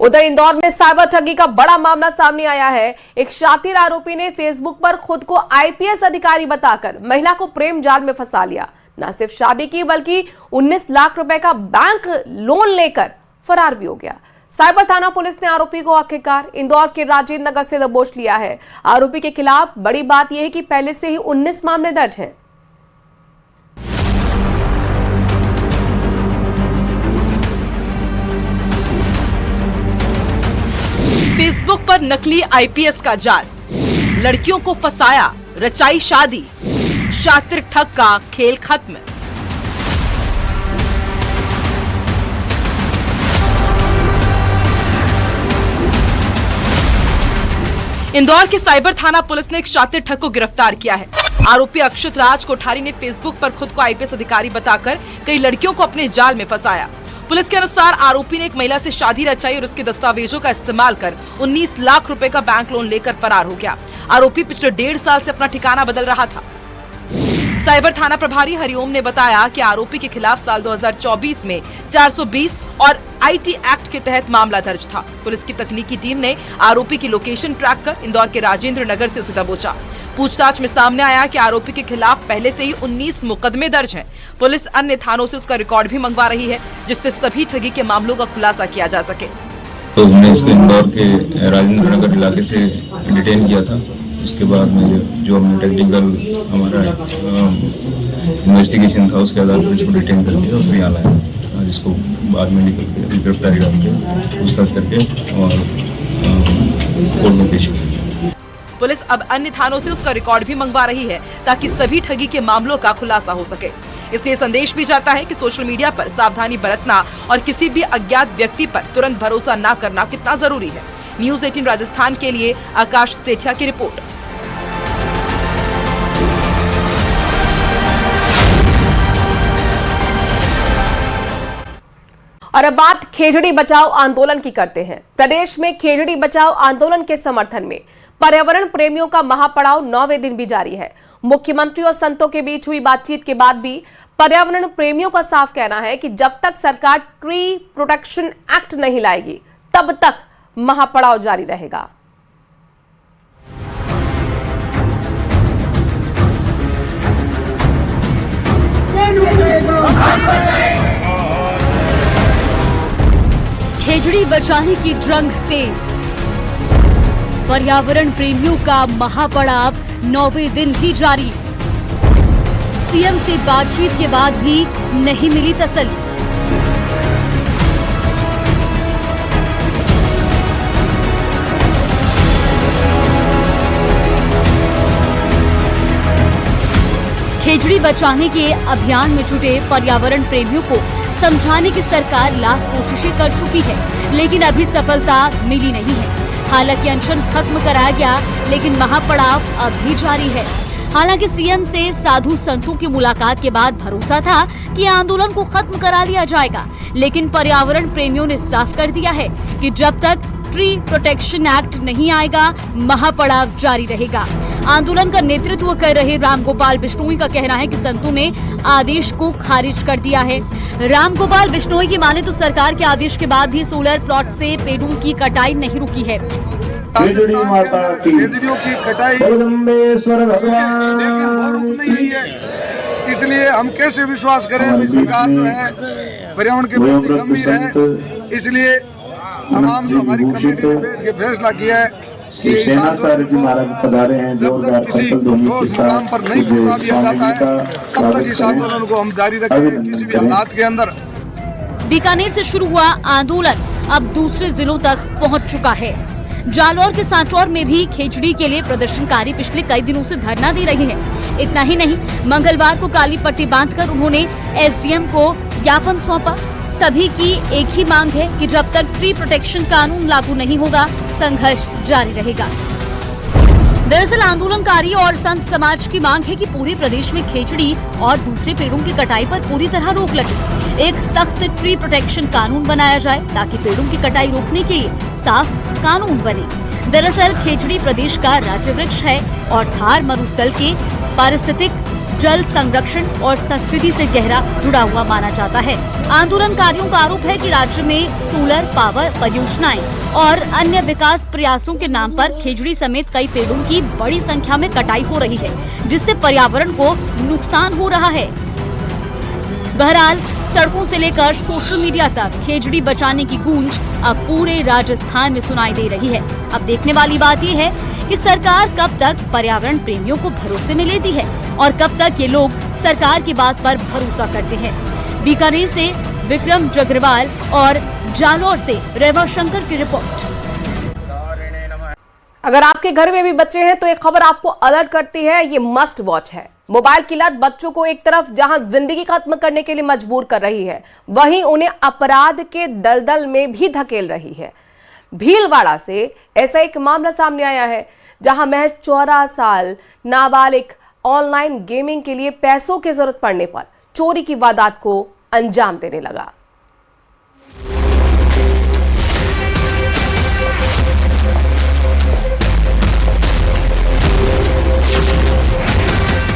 उधर इंदौर में साइबर ठगी का बड़ा मामला सामने आया है। एक शातिर आरोपी ने फेसबुक पर खुद को आईपीएस अधिकारी बताकर महिला को प्रेम जाल में फंसा लिया। न सिर्फ शादी की बल्कि 19 लाख रुपए का बैंक लोन लेकर फरार भी हो गया। साइबर थाना पुलिस ने आरोपी को आखिरकार इंदौर के राजेंद्र नगर से दबोच लिया है। आरोपी के खिलाफ बड़ी बात यह है कि पहले से ही 19 मामले दर्ज हैं। फेसबुक पर नकली आईपीएस का जाल, लड़कियों को फंसाया, रचाई शादी, शातिर ठग का खेल खत्म। इंदौर के साइबर थाना पुलिस ने एक शातिर ठग को गिरफ्तार किया है। आरोपी अक्षत राज कोठारी ने फेसबुक पर खुद को आईपीएस अधिकारी बताकर कई लड़कियों को अपने जाल में फंसाया। पुलिस के अनुसार आरोपी ने एक महिला से शादी रचाई और उसके दस्तावेजों का इस्तेमाल कर 19 लाख रुपए का बैंक लोन लेकर फरार हो गया। आरोपी पिछले 1.5 साल से अपना ठिकाना बदल रहा था। साइबर थाना प्रभारी हरिओम ने बताया कि आरोपी के खिलाफ साल 2024 में 420 और आईटी एक्ट के तहत मामला दर्ज था। पुलिस की तकनीकी टीम ने आरोपी की लोकेशन ट्रैक कर इंदौर के राजेंद्र नगर से उसे दबोचा। पूछताछ में सामने आया कि आरोपी के खिलाफ पहले से ही 19 मुकदमे दर्ज हैं। पुलिस अन्य थानों से उसका रिकॉर्ड भी मंगवा रही है, जिससे सभी ठगी के मामलों का खुलासा किया जा सके। तो हमने इसको इंदौर के राजेंद्र नगर इलाके से डिटेन किया था। उसके बाद में जो हमने टेक्निकल हमारा इन्वेस्टिगेशन था उसके आधार पर इसको डिटेन कर दिया और फिर यहाँ लाया, जिसको बाद में गिरफ्तारी डाल के पूछताछ करके और कोर्ट में पेश किया। पुलिस अब अन्य थानों से उसका रिकॉर्ड भी मंगवा रही है ताकि सभी ठगी के मामलों का खुलासा हो सके। इसलिए संदेश भी जाता है कि सोशल मीडिया पर सावधानी बरतना और किसी भी अज्ञात व्यक्ति पर तुरंत भरोसा न करना कितना जरूरी है। न्यूज़ 18 राजस्थान के लिए आकाश सेठिया की रिपोर्ट। और अब बात खेजड़ी बचाओ आंदोलन की करते हैं। प्रदेश में खेजड़ी बचाओ आंदोलन के समर्थन में पर्यावरण प्रेमियों का महापड़ाव 9वें दिन भी जारी है। मुख्यमंत्री और संतों के बीच हुई बातचीत के बाद भी पर्यावरण प्रेमियों का साफ कहना है कि जब तक सरकार ट्री प्रोटेक्शन एक्ट नहीं लाएगी तब तक महापड़ाव जारी रहेगा। खेजड़ी बचाने की ड्रंग तेज, पर्यावरण प्रेमियों का महापड़ाव 9वें दिन भी जारी। सीएम से बातचीत के बाद भी नहीं मिली तसल्ली। खेजड़ी बचाने के अभियान में जुटे पर्यावरण प्रेमियों को समझाने की सरकार लाख कोशिशें कर चुकी है, लेकिन अभी सफलता मिली नहीं है। हालांकि अनशन खत्म कराया गया, लेकिन महापड़ाव अब भी जारी है। हालांकि सीएम से साधु संतों की मुलाकात के बाद भरोसा था कि आंदोलन को खत्म करा लिया जाएगा, लेकिन पर्यावरण प्रेमियों ने साफ कर दिया है कि जब तक ट्री प्रोटेक्शन एक्ट नहीं आएगा महापड़ाव जारी रहेगा। आंदोलन का नेतृत्व कर रहे रामगोपाल बिश्नोई का कहना है कि संतों ने आदेश को खारिज कर दिया है। रामगोपाल बिश्नोई की माने तो सरकार के आदेश के बाद भी सोलर प्लॉट से पेड़ों की कटाई नहीं रुकी है। खेजड़ी माता की खेजड़ियों की कटाई लेकिन वो रुक नहीं रही है। इसलिए हम कैसे विश्वास करें अभी सरकार जो है पर्यावरण के प्रति गंभीर है। इसलिए तमाम जो हमारी कमेटी ने बैठ के फैसला किया है कि जब तक किसी ठोस मुकाम पर नहीं पहुंचा दिया जाता है तब तक इस आंदोलन को हम जारी रखेंगे किसी भी हालात के अंदर। बीकानेर से शुरू हुआ आंदोलन अब दूसरे जिलों तक पहुंच चुका है। जालौर के सांचौर में भी खेजड़ी के लिए प्रदर्शनकारी पिछले कई दिनों से धरना दे रहे हैं। इतना ही नहीं, मंगलवार को काली पट्टी बांधकर उन्होंने एसडीएम को ज्ञापन सौंपा। सभी की एक ही मांग है कि जब तक ट्री प्रोटेक्शन कानून लागू नहीं होगा संघर्ष जारी रहेगा। दरअसल आंदोलनकारी और संत समाज की मांग है कि पूरे प्रदेश में खेजड़ी और दूसरे पेड़ों की कटाई पर पूरी तरह रोक लगे। एक सख्त ट्री प्रोटेक्शन कानून बनाया जाए ताकि पेड़ों की कटाई रोकने के लिए साफ कानून बने। दरअसल खेजड़ी प्रदेश का राज्य वृक्ष है और थार मरुस्थल के पारिस्थितिक जल संरक्षण और संस्कृति से गहरा जुड़ा हुआ माना जाता है। आंदोलनकारियों का आरोप है कि राज्य में सोलर पावर परियोजनाएं और अन्य विकास प्रयासों के नाम पर खेजड़ी समेत कई पेड़ों की बड़ी संख्या में कटाई हो रही है, जिससे पर्यावरण को नुकसान हो रहा है। बहरहाल सड़कों से लेकर सोशल मीडिया तक खेजड़ी बचाने की गूंज अब पूरे राजस्थान में सुनाई दे रही है। अब देखने वाली बात ये है कि सरकार कब तक पर्यावरण प्रेमियों को भरोसे में लेती है और कब तक ये लोग सरकार की बात पर भरोसा करते हैं। बीकानेर से विक्रम जगरवाल और जालौर से रेवा शंकर की रिपोर्ट। अगर आपके घर में भी बच्चे हैं तो एक खबर आपको अलर्ट करती है, ये मस्ट वॉच है। मोबाइल की लत बच्चों को एक तरफ जहां जिंदगी खत्म करने के लिए मजबूर कर रही है, वहीं उन्हें अपराध के दलदल में भी धकेल रही है। भीलवाड़ा से ऐसा एक मामला सामने आया है जहां महज 14 साल नाबालिग ऑनलाइन गेमिंग के लिए पैसों की जरूरत पड़ने पर चोरी की वारदात को अंजाम देने लगा।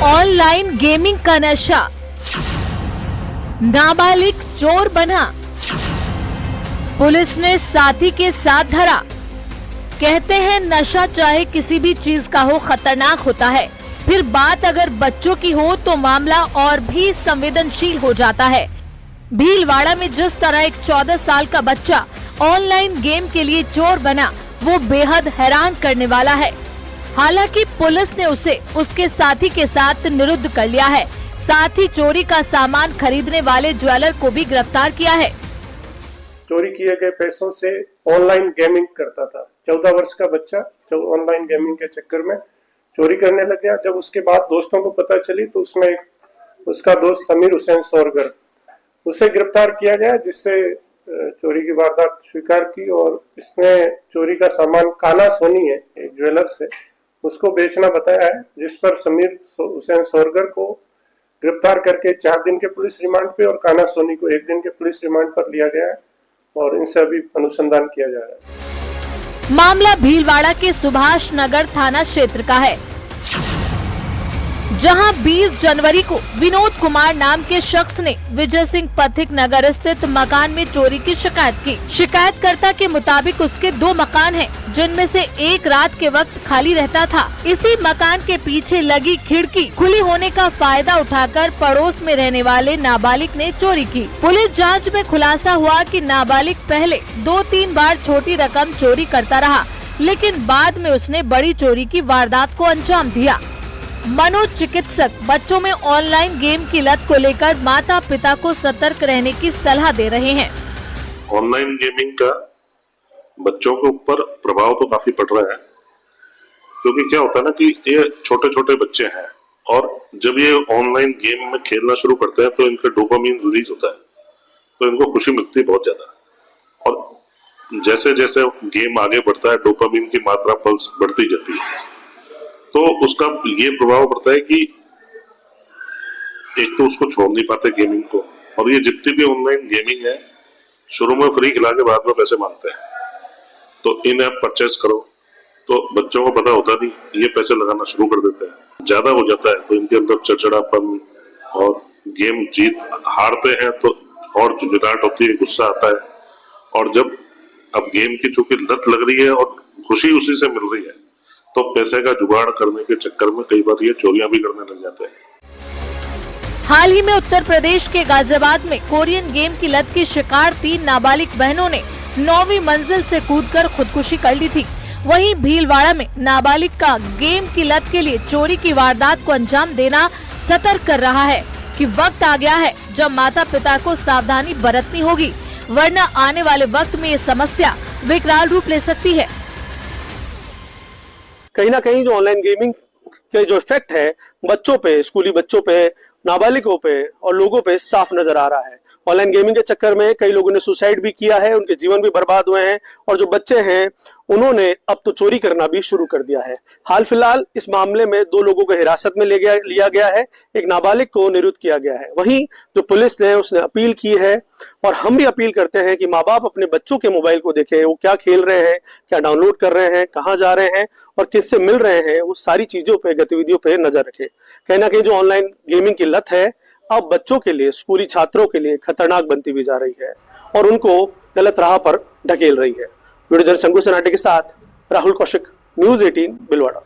ऑनलाइन गेमिंग का नशा, नाबालिग चोर बना, पुलिस ने साथी के साथ धरा। कहते हैं नशा चाहे किसी भी चीज का हो खतरनाक होता है, फिर बात अगर बच्चों की हो तो मामला और भी संवेदनशील हो जाता है। भीलवाड़ा में जिस तरह एक 14 साल का बच्चा ऑनलाइन गेम के लिए चोर बना, वो बेहद हैरान करने वाला है। हालांकि पुलिस ने उसे उसके साथी के साथ निरुद्ध कर लिया है। साथ ही चोरी का सामान खरीदने वाले ज्वेलर को भी गिरफ्तार किया है। चोरी किए गए पैसों से ऑनलाइन गेमिंग करता था। 14 वर्ष का बच्चा जो ऑनलाइन गेमिंग के चक्कर में चोरी करने लग गया। जब उसके बाद दोस्तों को पता चली तो उसमें उसका दोस्त समीर हुसैन सोरगर, उसे गिरफ्तार किया गया, जिससे चोरी की वारदात स्वीकार की और इसने चोरी का सामान काना सोनी है एक ज्वेलर से, उसको बेचना बताया है, जिस पर समीर हुसैन सोरगर को गिरफ्तार करके 4 दिन के पुलिस रिमांड पे और काना सोनी को 1 दिन के पुलिस रिमांड पर लिया गया है और इनसे अभी अनुसंधान किया जा रहा है। मामला भीलवाड़ा के सुभाष नगर थाना क्षेत्र का है, जहां 20 जनवरी को विनोद कुमार नाम के शख्स ने विजय सिंह पथिक नगर स्थित मकान में चोरी की शिकायत की। शिकायतकर्ता के मुताबिक उसके 2 मकान हैं, जिनमें से एक रात के वक्त खाली रहता था। इसी मकान के पीछे लगी खिड़की खुली होने का फायदा उठाकर पड़ोस में रहने वाले नाबालिग ने चोरी की। पुलिस जांच में खुलासा हुआ कि नाबालिग पहले 2-3 बार छोटी रकम चोरी करता रहा, लेकिन बाद में उसने बड़ी चोरी की वारदात को अंजाम दिया। मनोचिकित्सक बच्चों में ऑनलाइन गेम की लत को लेकर माता पिता को सतर्क रहने की सलाह दे रहे हैं। ऑनलाइन गेमिंग का बच्चों के ऊपर प्रभाव तो काफी पड़ रहा है, क्योंकि क्या होता है ना कि ये छोटे छोटे बच्चे हैं और जब ये ऑनलाइन गेम में खेलना शुरू करते हैं तो इनका डोपामिन रिलीज होता है, तो इनको खुशी मिलती है बहुत ज्यादा। और जैसे जैसे गेम आगे बढ़ता है डोपामिन की मात्रा पल्स बढ़ती जाती है, तो उसका ये प्रभाव पड़ता है कि एक तो उसको छोड़ नहीं पाते गेमिंग को, और ये जितनी भी ऑनलाइन गेमिंग है शुरू में फ्री खिला के बाद में पैसे मांगते हैं, तो इन ऐप परचेस करो, तो बच्चों को पता होता नहीं, ये पैसे लगाना शुरू कर देते हैं। ज्यादा हो जाता है तो इनके अंदर चिड़चिड़ापन और गेम जीत हारते हैं तो और जुटाट होती है, गुस्सा आता है। और जब अब गेम की चूंकि लत लग रही है और खुशी उसी से मिल रही है, तो पैसे का जुगाड़ करने के चक्कर में कई बार ये चोरियां भी करने लग जाते हैं। हाल ही में उत्तर प्रदेश के गाजियाबाद में कोरियन गेम की लत की शिकार 3 नाबालिग बहनों ने 9वीं मंजिल से कूदकर खुदकुशी कर ली थी। वहीं भीलवाड़ा में नाबालिग का गेम की लत के लिए चोरी की वारदात को अंजाम देना सतर्क कर रहा है कि वक्त आ गया है जब माता पिता को सावधानी बरतनी होगी, वरना आने वाले वक्त में ये समस्या विकराल रूप ले सकती है। कहीं ना कहीं जो ऑनलाइन गेमिंग के जो इफेक्ट है बच्चों पे, स्कूली बच्चों पे, नाबालिगों पे और लोगों पे साफ नजर आ रहा है। ऑनलाइन गेमिंग के चक्कर में कई लोगों ने सुसाइड भी किया है, उनके जीवन भी बर्बाद हुए हैं और जो बच्चे हैं उन्होंने अब तो चोरी करना भी शुरू कर दिया है। हाल फिलहाल इस मामले में 2 लोगों को हिरासत में लिया गया है, एक नाबालिग को निरुद्ध किया गया है। वहीं जो पुलिस ने उसने अपील की है और हम भी अपील करते हैं कि माँ बाप अपने बच्चों के मोबाइल को देखें, वो क्या खेल रहे हैं, क्या डाउनलोड कर रहे हैं, कहाँ जा रहे हैं और किससे मिल रहे हैं, वो सारी चीजों पे, गतिविधियों पे नजर रखें। कहीं ना कहीं जो ऑनलाइन गेमिंग की लत है अब बच्चों के लिए, स्कूली छात्रों के लिए खतरनाक बनती भी जा रही है और उनको गलत राह पर ढकेल रही है। वीडियो जर्नलिस्ट संगू सनाटे के साथ राहुल कौशिक, न्यूज़ 18 भिलवाड़ा।